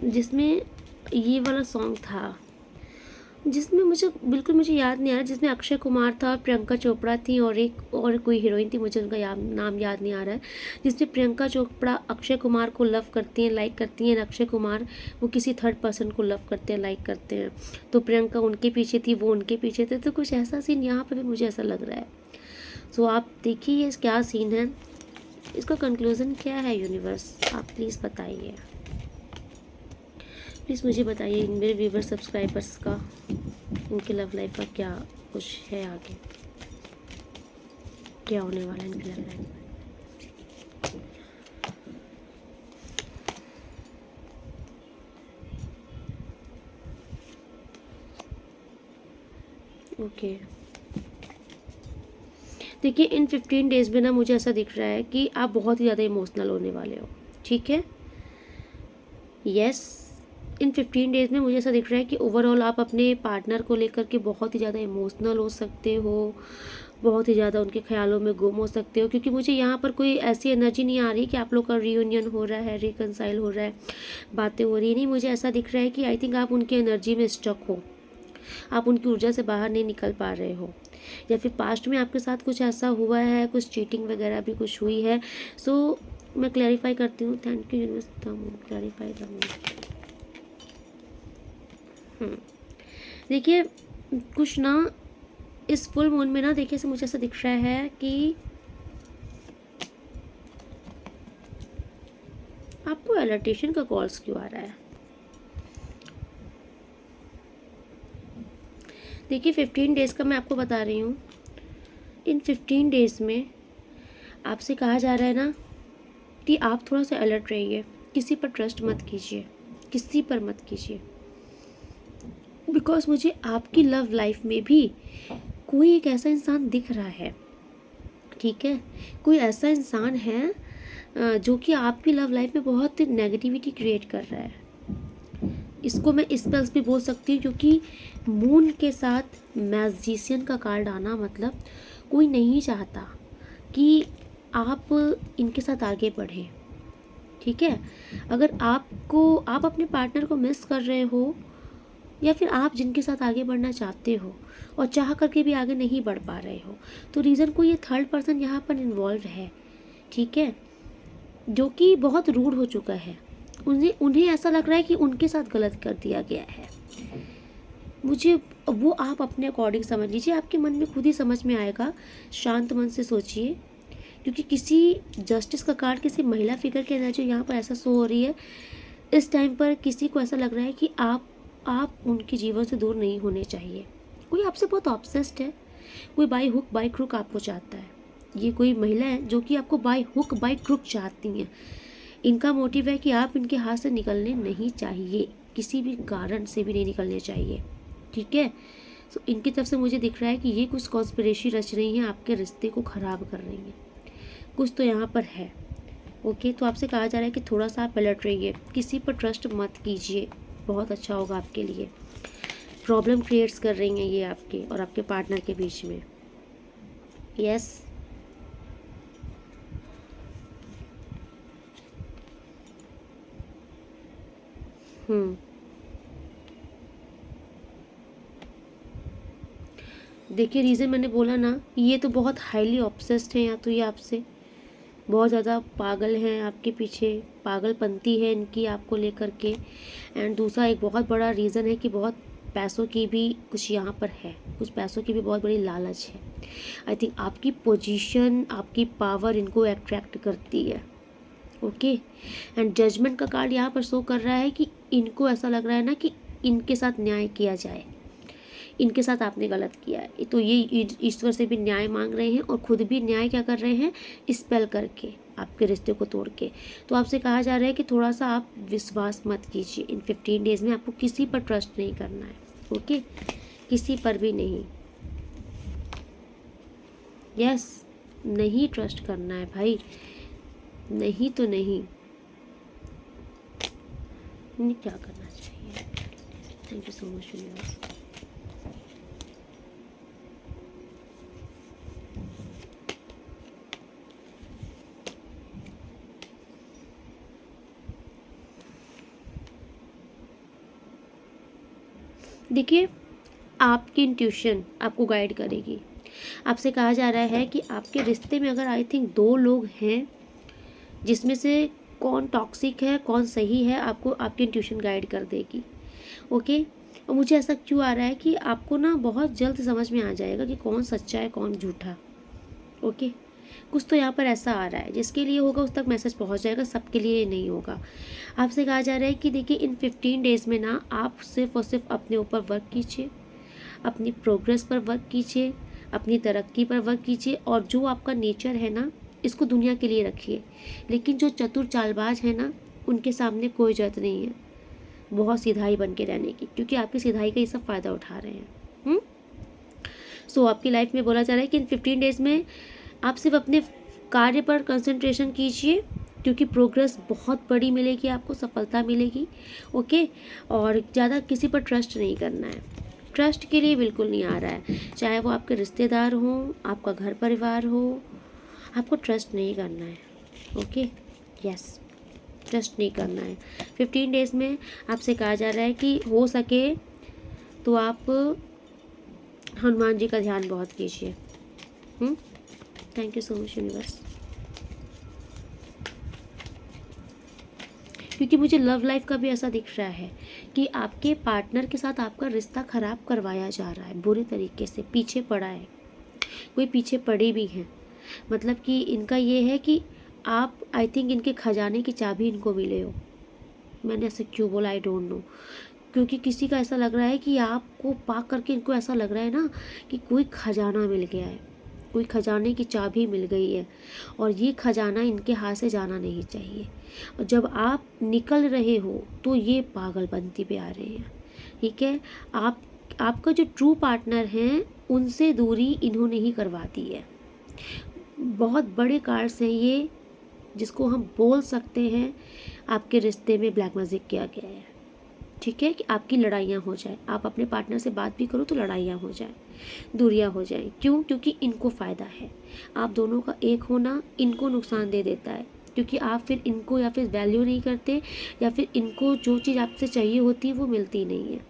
जिसमें ये वाला सॉन्ग था, जिसमें मुझे याद नहीं आ रहा, जिसमें अक्षय कुमार था, प्रियंका चोपड़ा थी, और एक और कोई हीरोइन थी, मुझे उनका नाम याद नहीं आ रहा है। जिसमें प्रियंका चोपड़ा अक्षय कुमार को लव करती हैं, लाइक करती हैं, अक्षय कुमार वो किसी थर्ड पर्सन को लव करते हैं, लाइक करते हैं। तो प्रियंका उनके पीछे थी, वो उनके पीछे थे। तो कुछ ऐसा सीन यहाँ पर भी मुझे ऐसा लग रहा है। सो आप देखिए ये क्या सीन है, इसका कंक्लूज़न क्या है यूनिवर्स, आप प्लीज़ बताइए, प्लीज़ मुझे बताइए मेरे व्यूवर सब्सक्राइबर्स का, उनके लव लाइफ का क्या कुछ है, आगे क्या होने वाला है इनकी लव लाइफ में। ओके, देखिए इन 15 डेज़ में ना मुझे ऐसा दिख रहा है कि आप बहुत ही ज़्यादा इमोशनल होने वाले हो, ठीक है। यस, इन 15 डेज़ में मुझे ऐसा दिख रहा है कि ओवरऑल आप अपने पार्टनर को लेकर के बहुत ही ज़्यादा इमोशनल हो सकते हो, बहुत ही ज़्यादा उनके ख्यालों में गुम हो सकते हो, क्योंकि मुझे यहाँ पर कोई ऐसी एनर्जी नहीं आ रही कि आप लोग का रीयूनियन हो रहा है, रिकनसाइल हो रहा है, बातें हो रही है। नहीं, मुझे ऐसा दिख रहा है कि आई थिंक आप उनकी एनर्जी में स्टक हो, आप उनकी ऊर्जा से बाहर नहीं निकल पा रहे हो, या फिर पास्ट में आपके साथ कुछ ऐसा हुआ है, कुछ चीटिंग वगैरह भी कुछ हुई है। सो मैं क्लैरिफाई करती हूँ। थैंक यू यूनिवर्स, क्लैरिफाई देखिए कुछ ना इस फुल मून में ना, देखिए से मुझे ऐसा दिख रहा है कि आपको अलर्टेशन का कॉल्स क्यों आ रहा है। देखिए 15 डेज़ का मैं आपको बता रही हूँ, इन 15 डेज़ में आपसे कहा जा रहा है ना कि आप थोड़ा सा अलर्ट रहिए, किसी पर ट्रस्ट मत कीजिए, किसी पर मत कीजिए, बिकॉज मुझे आपकी लव लाइफ में भी कोई एक ऐसा इंसान दिख रहा है, ठीक है। कोई ऐसा इंसान है जो कि आपकी लव लाइफ में बहुत नेगेटिविटी क्रिएट कर रहा है। इसको मैं स्पेल्स भी बोल सकती हूँ, क्योंकि मून के साथ मैजिशियन का कार्ड आना मतलब कोई नहीं चाहता कि आप इनके साथ आगे बढ़ें, ठीक है। अगर आप अपने पार्टनर को मिस कर रहे हो, या फिर आप जिनके साथ आगे बढ़ना चाहते हो और चाह करके भी आगे नहीं बढ़ पा रहे हो, तो रीज़न कोई ये थर्ड पर्सन यहाँ पर इन्वॉल्व है, ठीक है, जो कि बहुत रूड हो चुका है। उन्हें ऐसा लग रहा है कि उनके साथ गलत कर दिया गया है। मुझे वो आप अपने अकॉर्डिंग समझ लीजिए, आपके मन में खुद ही समझ में आएगा, शांत मन से सोचिए, क्योंकि किसी जस्टिस का कार्ड किसी महिला फिगर की एनर्जी यहाँ पर ऐसा शो हो रही है। इस टाइम पर किसी को ऐसा लग रहा है कि आप उनके जीवन से दूर नहीं होने चाहिए। कोई आपसे बहुत ऑब्सेस्ड है, कोई बाय हुक बाय क्रुक आपको चाहता है। ये कोई महिला है जो कि आपको बाय हुक बाय क्रुक चाहती हैं। इनका मोटिव है कि आप इनके हाथ से निकलने नहीं चाहिए, किसी भी कारण से भी नहीं निकलने चाहिए, ठीक है। तो इनकी तरफ से मुझे दिख रहा है कि ये कुछ कॉन्स्पिरेसी रच रही हैं, आपके रिश्ते को ख़राब कर रही हैं, कुछ तो यहाँ पर है। ओके, तो आपसे कहा जा रहा है कि थोड़ा सा आप अलर्ट रहिए, किसी पर ट्रस्ट मत कीजिए, बहुत अच्छा होगा आपके लिए। प्रॉब्लम क्रिएट्स कर रही हैं ये आपके और आपके पार्टनर के बीच में। यस, देखिए रीज़न मैंने बोला ना, ये तो बहुत हाईली ऑब्सेस्ड हैं, या तो ये आपसे बहुत ज़्यादा पागल हैं, आपके पीछे पागलपंती है इनकी आपको लेकर के। एंड दूसरा एक बहुत बड़ा रीज़न है कि बहुत पैसों की भी कुछ यहाँ पर है, कुछ पैसों की भी बहुत बड़ी लालच है। आई थिंक आपकी पोजीशन, आपकी पावर इनको अट्रैक्ट करती है। ओके, एंड जजमेंट का कार्ड यहाँ पर शो कर रहा है कि इनको ऐसा लग रहा है ना कि इनके साथ न्याय किया जाए, इनके साथ आपने गलत किया है। तो ये ईश्वर से भी न्याय मांग रहे हैं और खुद भी न्याय क्या कर रहे हैं, स्पेल करके आपके रिश्ते को तोड़ के। तो आपसे कहा जा रहा है कि थोड़ा सा आप विश्वास मत कीजिए इन 15 डेज़ में। आपको किसी पर ट्रस्ट नहीं करना है, ओके, किसी पर भी नहीं। यस, नहीं ट्रस्ट करना है भाई, नहीं तो नहीं। क्या करना चाहिए? Thank you so much universe. देखिए, आपकी इंट्यूशन आपको गाइड करेगी। आपसे कहा जा रहा है कि आपके रिश्ते में अगर आई थिंक 2 लोग हैं, जिसमें से कौन टॉक्सिक है कौन सही है, आपको आपकी इंट्यूशन गाइड कर देगी, ओके। और मुझे ऐसा क्यों आ रहा है कि आपको ना बहुत जल्द समझ में आ जाएगा कि कौन सच्चा है कौन झूठा, ओके। कुछ तो यहाँ पर ऐसा आ रहा है, जिसके लिए होगा उस तक मैसेज पहुँच जाएगा, सबके लिए नहीं होगा। आपसे कहा जा रहा है कि देखिए इन 15 डेज़ में ना आप सिर्फ और सिर्फ अपने ऊपर वर्क कीजिए, अपनी प्रोग्रेस पर वर्क कीजिए, अपनी तरक्की पर वर्क कीजिए, और जो आपका नेचर है ना इसको दुनिया के लिए रखिए। लेकिन जो चतुर चालबाज है ना, उनके सामने कोई जरूरत नहीं है बहुत सीधाई बन के रहने की, क्योंकि आपकी सीधाई का ये सब फ़ायदा उठा रहे हैं। सो आपकी लाइफ में बोला जा रहा है कि इन 15 डेज़ में आप सिर्फ अपने कार्य पर कंसंट्रेशन कीजिए, क्योंकि प्रोग्रेस बहुत बड़ी मिलेगी, आपको सफलता मिलेगी, ओके। और ज़्यादा किसी पर ट्रस्ट नहीं करना है, ट्रस्ट के लिए बिल्कुल नहीं आ रहा है, चाहे वो आपके रिश्तेदार हों, आपका घर परिवार हो, आपको ट्रस्ट नहीं करना है, ओके। यस, ट्रस्ट नहीं करना है। 15 डेज़ में आपसे कहा जा रहा है कि हो सके तो आप हनुमान जी का ध्यान बहुत कीजिए। Thank you so much universe. क्योंकि मुझे लव लाइफ का भी ऐसा दिख रहा है कि आपके पार्टनर के साथ आपका रिश्ता ख़राब करवाया जा रहा है बुरे तरीके से, पीछे पड़ा है, कोई पीछे पड़े भी हैं। मतलब कि इनका ये है कि आप आई थिंक इनके खजाने की चाबी इनको मिले हो। मैंने ऐसे क्यों बोला, आई डोंट नो, क्योंकि किसी का ऐसा लग रहा है कि आपको पा करके इनको ऐसा लग रहा है ना कि कोई खजाना मिल गया है, कोई खजाने की चाबी मिल गई है, और ये खजाना इनके हाथ से जाना नहीं चाहिए। और जब आप निकल रहे हो तो ये पागलपंती पे आ रहे हैं, ठीक है। आपका जो ट्रू पार्टनर हैं उनसे दूरी इन्होंने ही करवा दी है। बहुत बड़े कार्ड्स हैं ये, जिसको हम बोल सकते हैं आपके रिश्ते में ब्लैक मैजिक किया गया है, ठीक है। कि आपकी लड़ाइयाँ हो जाए, आप अपने पार्टनर से बात भी करो तो लड़ाइयाँ हो जाए, दूरियाँ हो जाएं। क्यों? क्योंकि इनको फ़ायदा है, आप दोनों का एक होना इनको नुकसान दे देता है, क्योंकि आप फिर इनको या फिर वैल्यू नहीं करते, या फिर इनको जो चीज़ आपसे चाहिए होती है वो मिलती नहीं है,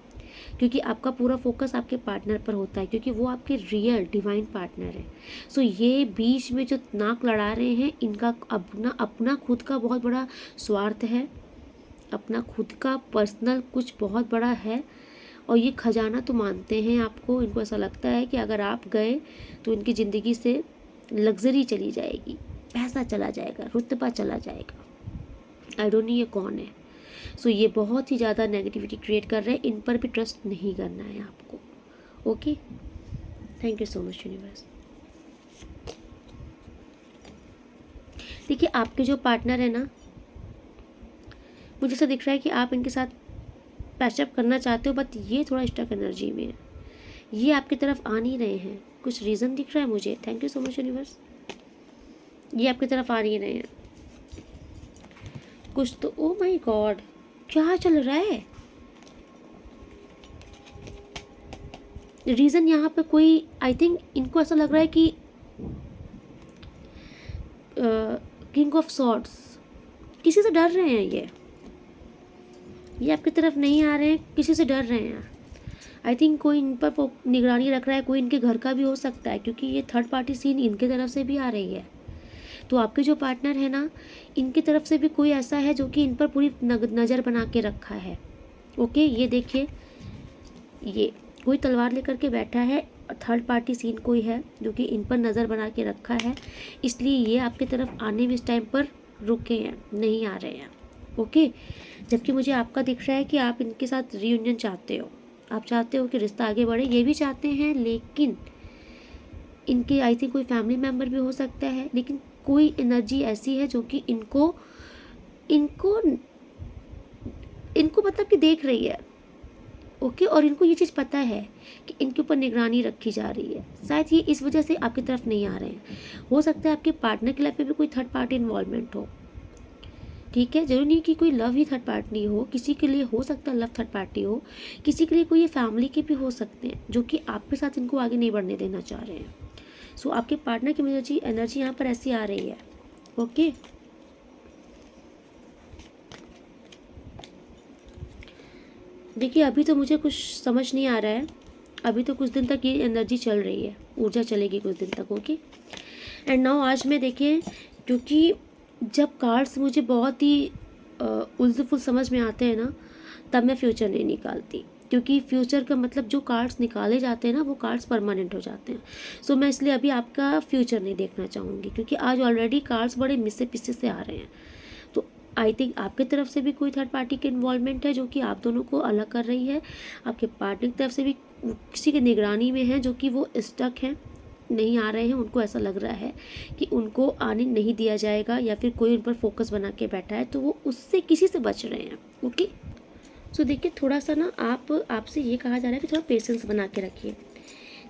क्योंकि आपका पूरा फोकस आपके पार्टनर पर होता है, क्योंकि वो आपके रियल डिवाइन पार्टनर है। सो ये बीच में जो नाक लड़ा रहे हैं, इनका अपना खुद का बहुत बड़ा स्वार्थ है, अपना खुद का पर्सनल कुछ बहुत बड़ा है, और ये खजाना तो मानते हैं आपको। इनको ऐसा लगता है कि अगर आप गए तो इनकी ज़िंदगी से लग्जरी चली जाएगी, पैसा चला जाएगा, रुतबा चला जाएगा। आई डोंट नो ये कौन है। सो ये बहुत ही ज़्यादा नेगेटिविटी क्रिएट कर रहे हैं, इन पर भी ट्रस्ट नहीं करना है आपको, okay. Thank you so much universe. देखिए आपके जो पार्टनर है ना, मुझे ऐसा दिख रहा है कि आप इनके साथ पैचअप करना चाहते हो, बट ये थोड़ा स्टक एनर्जी में है, ये आपकी तरफ आ नहीं रहे हैं, कुछ रीज़न दिख रहा है मुझे। Thank you so much universe. ये आपकी तरफ आ नहीं रहे हैं कुछ तो। ओ माय गॉड, क्या चल रहा है? रीज़न यहाँ पे कोई, आई थिंक इनको ऐसा लग रहा है कि किंग ऑफ सॉर्ड्स, किसी से डर रहे हैं ये आपकी तरफ नहीं आ रहे हैं, किसी से डर रहे हैं। आई थिंक कोई इन पर निगरानी रख रहा है, कोई इनके घर का भी हो सकता है, क्योंकि ये थर्ड पार्टी सीन इनके तरफ से भी आ रही है। तो आपके जो पार्टनर है ना, इनकी तरफ से भी कोई ऐसा है जो कि इन पर पूरी नज़र बना के रखा है, ओके। ये देखिए, ये कोई तलवार लेकर के बैठा है, थर्ड पार्टी सीन कोई है जो कि इन पर नज़र बना के रखा है, इसलिए ये आपकी तरफ आने में इस टाइम पर रुके हैं, नहीं आ रहे हैं, ओके। जबकि मुझे आपका दिख रहा है कि आप इनके साथ रीयूनियन चाहते हो, आप चाहते हो कि रिश्ता आगे बढ़े, ये भी चाहते हैं, लेकिन इनके आई थिंक कोई फैमिली मेम्बर भी हो सकता है, लेकिन कोई एनर्जी ऐसी है जो कि इनको इनको इनको मतलब कि देख रही है। ओके, और इनको ये चीज़ पता है कि इनके ऊपर निगरानी रखी जा रही है। शायद ये इस वजह से आपकी तरफ नहीं आ रहे हैं। हो सकता है आपके पार्टनर की लाइफ में भी कोई थर्ड पार्टी इन्वॉल्वमेंट हो। ठीक है, जरूरी नहीं कि कोई लव ही थर्ड पार्टी हो, किसी के लिए हो सकता है लव थर्ड पार्टी हो, किसी के लिए कोई ये फैमिली के भी हो सकते हैं जो कि आपके साथ इनको आगे नहीं बढ़ने देना चाह रहे हैं। सो आपके पार्टनर की एनर्जी यहाँ पर ऐसी आ रही है। ओके, देखिए अभी तो मुझे कुछ समझ नहीं आ रहा है, अभी तो कुछ दिन तक ये एनर्जी चल रही है, ऊर्जा चलेगी कुछ दिन तक। ओके, एंड नाउ आज मैं देखिए, क्योंकि जब कार्ड्स मुझे बहुत ही उलझुल समझ में आते हैं ना, तब मैं फ्यूचर नहीं निकालती, क्योंकि फ्यूचर का मतलब जो कार्ड्स निकाले जाते हैं ना, वो कार्ड्स परमानेंट हो जाते हैं। सो मैं इसलिए अभी आपका फ्यूचर नहीं देखना चाहूँगी, क्योंकि आज ऑलरेडी कार्ड्स बड़े मिसे पिसे से आ रहे हैं। तो आई थिंक आपकी तरफ से भी कोई थर्ड पार्टी की इन्वॉल्वमेंट है जो कि आप दोनों को अलग कर रही है। आपके पार्टनर की तरफ से भी किसी की निगरानी में है जो कि वो स्टक हैं, नहीं आ रहे हैं। उनको ऐसा लग रहा है कि उनको आने नहीं दिया जाएगा, या फिर कोई उन पर फोकस बना के बैठा है, तो वो उससे किसी से बच रहे हैं। ओके, सो देखिए थोड़ा सा ना आपसे ये कहा जा रहा है कि थोड़ा पेशेंस बना के रखिए।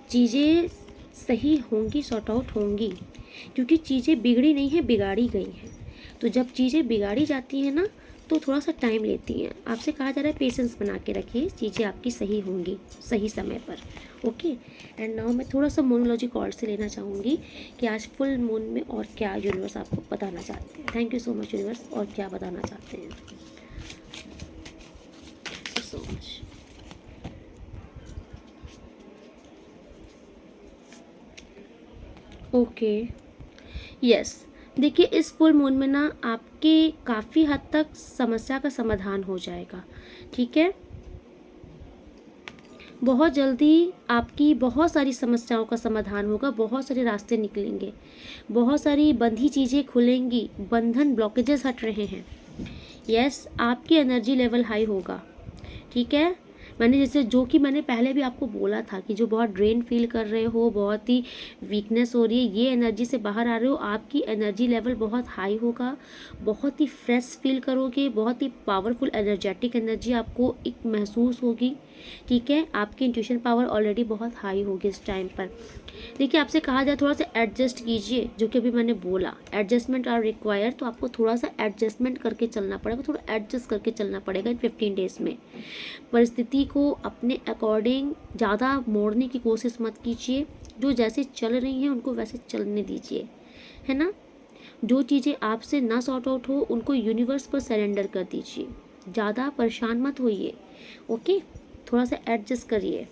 चीज़ें सही होंगी, सॉर्ट आउट होंगी, क्योंकि चीज़ें बिगड़ी नहीं हैं, बिगाड़ी गई हैं। तो जब चीज़ें बिगाड़ी जाती हैं ना, तो थोड़ा सा टाइम लेती हैं। आपसे कहा जा रहा है पेशेंस बना के रखिए, चीज़ें आपकी सही होंगी सही समय पर। ओके, एंड नाउ मैं थोड़ा सा मोनोलॉजी कॉर्ड से लेना चाहूँगी कि आज फुल मून में और क्या यूनिवर्स आपको बताना चाहते हैं। Thank you so much universe, और क्या बताना चाहते हैं सो मच। ओके, यस, देखिए इस फुल मून में ना आपके काफ़ी हद तक समस्या का समाधान हो जाएगा। ठीक है, बहुत जल्दी आपकी बहुत सारी समस्याओं का समाधान होगा, बहुत सारे रास्ते निकलेंगे, बहुत सारी बंधी चीज़ें खुलेंगी, बंधन ब्लॉकेजेस हट रहे हैं। यस, आपकी एनर्जी लेवल हाई होगा। ठीक है, मैंने पहले भी आपको बोला था कि जो बहुत ड्रेन फील कर रहे हो, बहुत ही वीकनेस हो रही है, ये एनर्जी से बाहर आ रहे हो, आपकी एनर्जी लेवल बहुत हाई होगा, बहुत ही फ्रेश फील करोगे, बहुत ही पावरफुल एनर्जेटिक एनर्जी आपको एक महसूस होगी। ठीक है, आपकी इंट्यूशन पावर ऑलरेडी बहुत हाई होगी इस टाइम पर। देखिए आपसे कहा जाए थोड़ा सा एडजस्ट कीजिए, जो कि अभी मैंने बोला एडजस्टमेंट आर रिक्वायर, तो आपको थोड़ा सा एडजस्टमेंट करके चलना पड़ेगा, थोड़ा एडजस्ट करके चलना पड़ेगा इन 15 डेज में। परिस्थिति को अपने अकॉर्डिंग ज़्यादा मोड़ने की कोशिश मत कीजिए, जो जैसे चल रही हैं उनको वैसे चलने दीजिए, है ना। जो चीज़ें आपसे ना सॉर्ट आउट हो उनको यूनिवर्स पर सरेंडर कर दीजिए, ज़्यादा परेशान मत होइए। ओके, थोड़ा सा एडजस्ट करिए।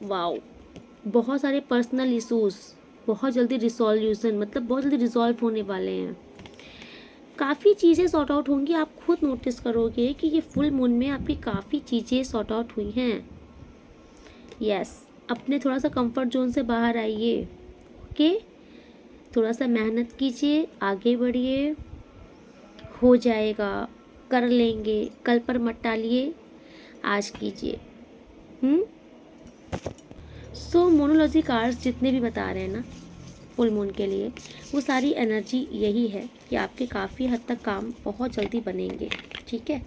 वाओ, बहुत सारे पर्सनल इशूज़ बहुत जल्दी रिसोल्यूशन, मतलब बहुत जल्दी रिजॉल्व होने वाले हैं, काफ़ी चीज़ें सॉर्ट आउट होंगी। आप खुद नोटिस करोगे कि ये फुल मून में आपकी काफ़ी चीज़ें सॉर्ट आउट हुई हैं। यस, अपने थोड़ा सा कंफर्ट जोन से बाहर आइए। ओके, थोड़ा सा मेहनत कीजिए, आगे बढ़िए, हो जाएगा, कर लेंगे, कल पर मत टालिए, आज कीजिए। सो मोनोलॉजी कार्ड्स जितने भी बता रहे हैं ना फुल मून के लिए, वो सारी एनर्जी यही है कि आपके काफ़ी हद तक काम बहुत जल्दी बनेंगे। ठीक है,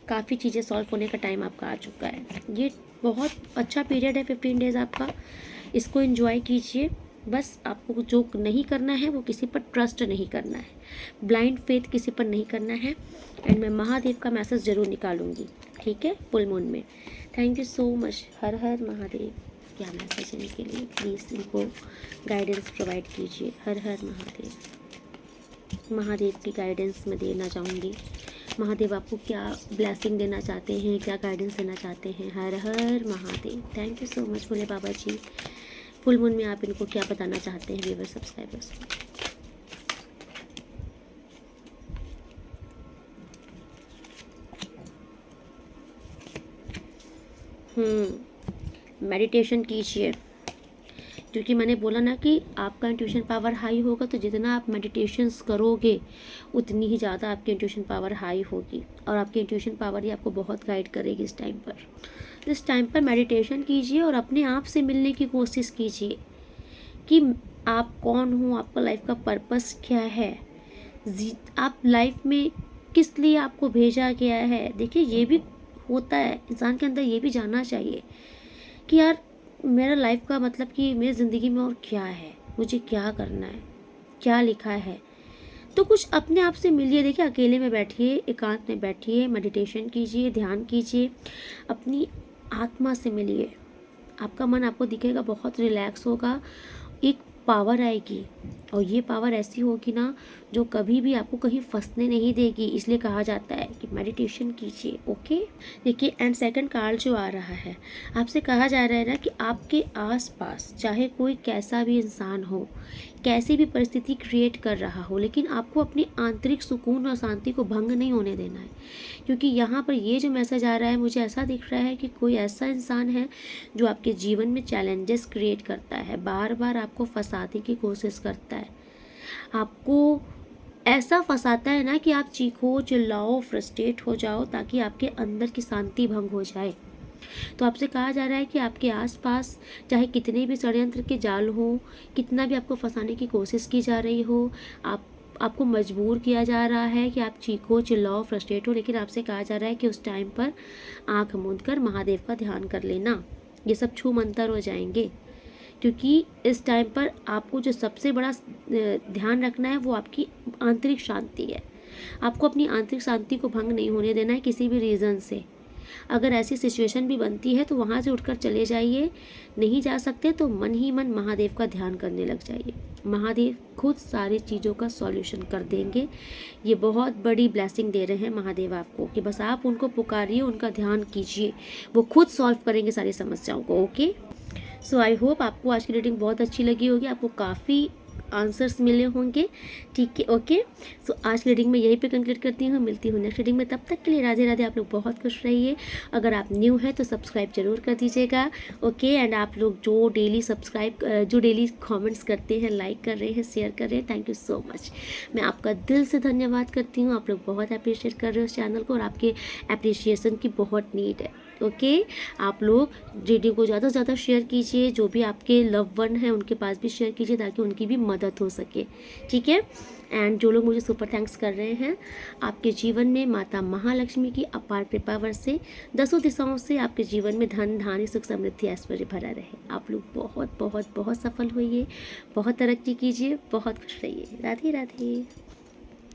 काफ़ी चीज़ें सॉल्व होने का टाइम आपका आ चुका है। ये बहुत अच्छा पीरियड है 15 डेज़ आपका, इसको एंजॉय कीजिए। बस आपको जो नहीं करना है वो किसी पर ट्रस्ट नहीं करना है, ब्लाइंड फेथ किसी पर नहीं करना है। एंड मैं महादेव का मैसेज ज़रूर निकालूंगी, ठीक है, फुल मून में। Thank you so much. हर हर महादेव। क्या मैसेज है इनके लिए, प्लीज़ इनको गाइडेंस प्रोवाइड कीजिए। हर हर महादेव। महादेव की गाइडेंस मैं देना चाहूँगी। महादेव आपको क्या ब्लेसिंग देना चाहते हैं, क्या गाइडेंस देना चाहते हैं। हर हर Mahadev. Thank you so much Bhole Baba ji. Full moon में आप इनको क्या बताना चाहते हैं व्यूअर सब्सक्राइबर्स को। मेडिटेशन कीजिए, क्योंकि मैंने बोला ना कि आपका इंट्यूशन पावर हाई होगा तो जितना आप मेडिटेशंस करोगे उतनी ही ज़्यादा आपकी इंट्यूशन पावर हाई होगी, और आपकी इंट्यूशन पावर ही आपको बहुत गाइड करेगी इस टाइम पर। इस टाइम पर मेडिटेशन कीजिए और अपने आप से मिलने की कोशिश कीजिए कि आप कौन हो, आपका लाइफ का पर्पस क्या है, आप लाइफ में किस लिए आपको भेजा गया है। देखिए ये भी होता है, इंसान के अंदर ये भी जानना चाहिए कि यार मेरा लाइफ का मतलब कि मेरी ज़िंदगी में और क्या है, मुझे क्या करना है, क्या लिखा है। तो कुछ अपने आप से मिलिए। देखिए अकेले में बैठिए, एकांत में बैठिए, मेडिटेशन कीजिए, ध्यान कीजिए, अपनी आत्मा से मिलिए। आपका मन आपको दिखेगा बहुत रिलैक्स होगा, एक पावर आएगी, और ये पावर ऐसी होगी ना जो कभी भी आपको कहीं फंसने नहीं देगी। इसलिए कहा जाता है कि मेडिटेशन कीजिए। ओके, देखिए एंड सेकंड कार्ड जो आ रहा है, आपसे कहा जा रहा है ना कि आपके आसपास चाहे कोई कैसा भी इंसान हो, कैसी भी परिस्थिति क्रिएट कर रहा हो, लेकिन आपको अपनी आंतरिक सुकून और शांति को भंग नहीं होने देना है। क्योंकि यहाँ पर ये जो मैसेज आ रहा है, मुझे ऐसा दिख रहा है कि कोई ऐसा इंसान है जो आपके जीवन में चैलेंजेस क्रिएट करता है, बार बार आपको फंसाने की कोशिश करता है, आपको ऐसा फंसाता है ना कि आप चीखो, चिल्लाओ, फ्रस्ट्रेट हो जाओ, ताकि आपके अंदर की शांति भंग हो जाए। तो आपसे कहा जा रहा है कि आपके आसपास चाहे कितने भी षड्यंत्र के जाल हो, कितना भी आपको फंसाने की कोशिश की जा रही हो, आपको मजबूर किया जा रहा है कि आप चीखो, चिल्लाओ, फ्रस्ट्रेट हो, लेकिन आपसे कहा जा रहा है कि उस टाइम पर आंख मूंद कर महादेव का ध्यान कर लेना। ये सब छू मंतर हो जाएंगे, क्योंकि इस टाइम पर आपको जो सबसे बड़ा ध्यान रखना है वो आपकी आंतरिक शांति है। आपको अपनी आंतरिक शांति को भंग नहीं होने देना है किसी भी रीज़न से। अगर ऐसी सिचुएशन भी बनती है तो वहाँ से उठकर चले जाइए, नहीं जा सकते तो मन ही मन महादेव का ध्यान करने लग जाइए। महादेव खुद सारी चीज़ों का सॉल्यूशन कर देंगे। ये बहुत बड़ी ब्लेसिंग दे रहे हैं महादेव आपको कि बस आप उनको पुकारिए, उनका ध्यान कीजिए, वो खुद सॉल्व करेंगे सारी समस्याओं को। ओके, सो आई होप आपको आज की रीडिंग बहुत अच्छी लगी होगी, आपको काफ़ी आंसर्स मिले होंगे। ठीक है, ओके, सो आज की रीडिंग में यहीं पे कंक्लूड करती हूँ। मिलती हूँ नेक्स्ट रीडिंग में, तब तक के लिए राधे राधे। आप लोग बहुत खुश रहिए। अगर आप न्यू हैं तो सब्सक्राइब जरूर कर दीजिएगा। ओके, एंड आप लोग जो डेली कमेंट्स करते हैं, लाइक कर रहे हैं, शेयर कर रहे हैं, थैंक यू सो मच। मैं आपका दिल से धन्यवाद करती हूँ। आप लोग बहुत अप्रिशिएट कर रहे हो इस चैनल को, और आपके अप्रिशिएशन की बहुत नीड है। ओके, आप लोग वीडियो को ज़्यादा से ज़्यादा शेयर कीजिए, जो भी आपके लव वन हैं उनके पास भी शेयर कीजिए ताकि उनकी भी मदद हो सके। ठीक है, एंड जो लोग मुझे सुपर थैंक्स कर रहे हैं, आपके जीवन में माता महालक्ष्मी की अपार कृपा से दसों दिशाओं से आपके जीवन में धन, धान्य, सुख, समृद्धि, ऐश्वर्य भरा रहे। आप लोग बहुत बहुत बहुत सफल होइए, बहुत तरक्की कीजिए, बहुत खुश रहिए। राधे राधे।